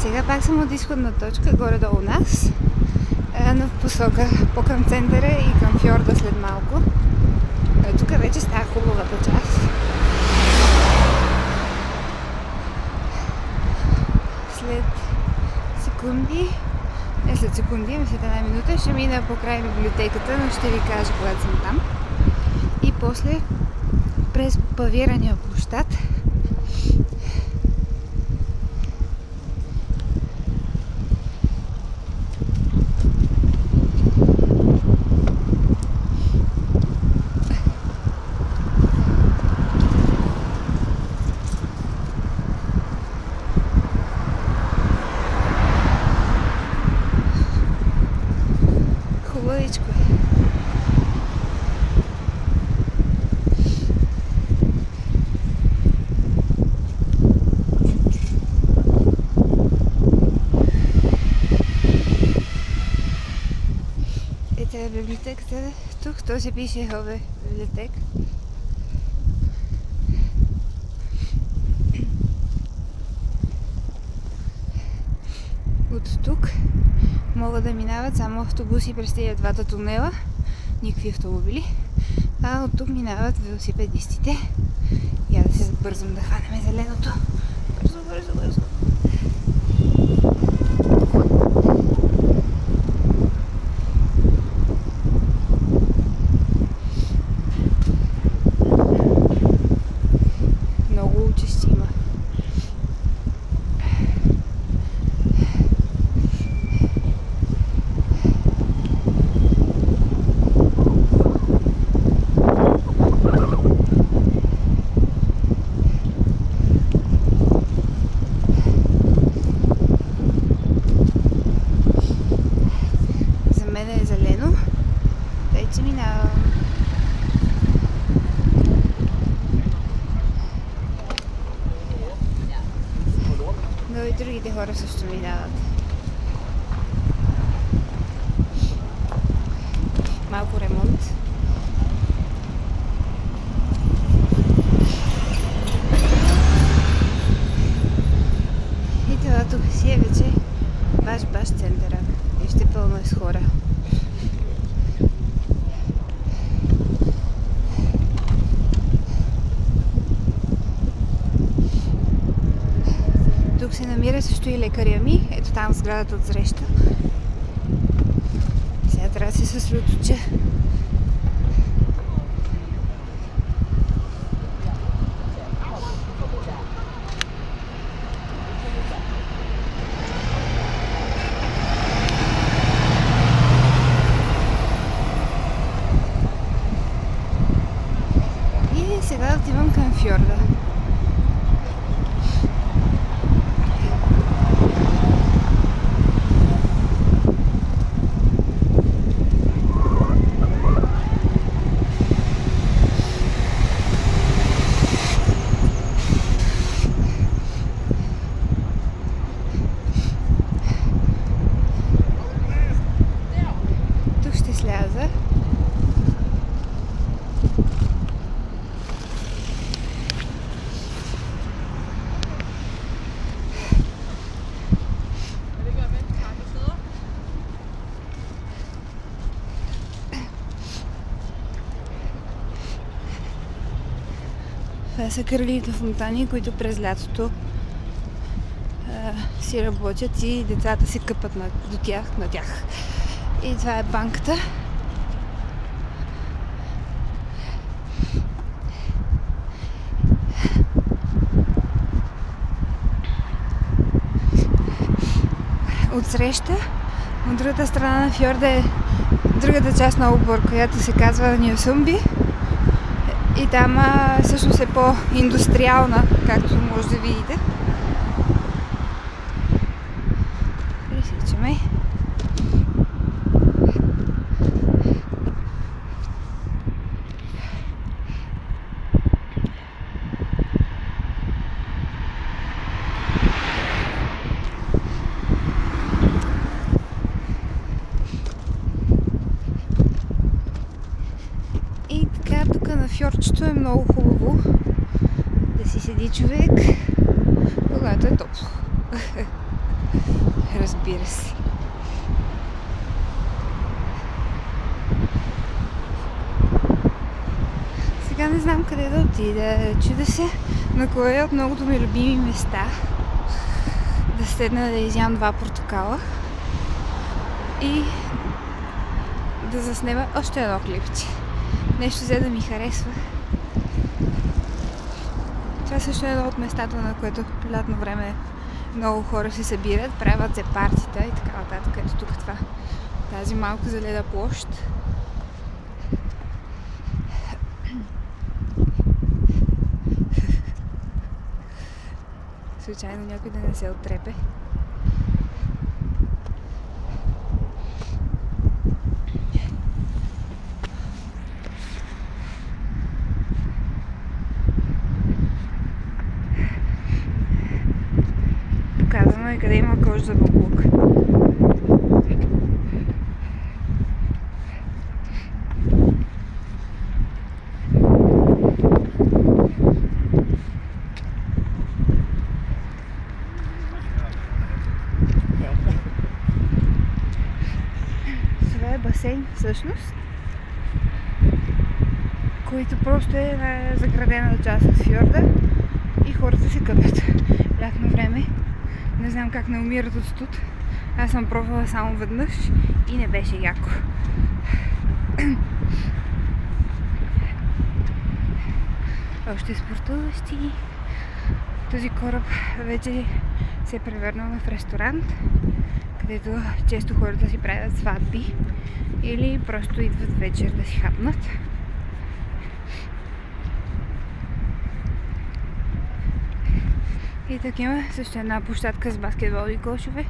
Сега пак съм от изходна точка, горе-долу нас, но в посока по-към центъра и към фьорда след малко. Тук вече става хубавата част. След секунди, след една минута ще мина покрай библиотеката, но ще ви кажа когато съм там. И после през павирания площад хубавичко е. Ето е библиотеката. Тук то се пише Хове библиотек. От тук могат да минават само автобуси през тези двата тунела, никакви автомобили, а от тук минават велосипедистите. Я да се забързам да хванем зеленото. Бързо. Много участи има. За мен е зелено. Вече минавам. Но и другите хора също минават. Малко ремонт. И това тук си е вече баш центъра. Вижте, пълно е с хора. Тук се намира също и лекаря ми. Ето там сградата от среща. Сега трябва да се съсредоточа. И сега отивам към фьорда. Тук ще сляза. Това са кралите фонтани, които през лятото си работят и децата се къпат на тях. И това е банката. Отсреща, от другата страна на фьорда е другата част на Обор, която се казва Ньосумби. И там всъщност е по-индустриална, както може да видите. Пресичаме. И така, тук на фьордчето е много хубаво да си седи човек, когато е топло. Разбира се. Сега не знам къде да отида. Чуда се на кое от многото ми любими места да седна да изям 2 портокала и да заснема още едно клипче. Нещо взе да ми харесва. Това също е едно от местата, на което по лятно време много хора се събират, правят се партита и така нататък. Ето тук това. Тази малка заледа площ. Случайно някой да не се оттрепе. Показано е къде има кош за буклук. Това е басейн всъщност, който просто е заградена част от фьорда и хората се къпят. Лятно време. Не знам как не умират от студ. Аз съм пробвала само веднъж и не беше яко. Още спортуващи. Този кораб вече се е превърнал в ресторант, където често хората си правят сватби или просто идват вечер да си хапнат. И тук има също една площадка с баскетболни кошове,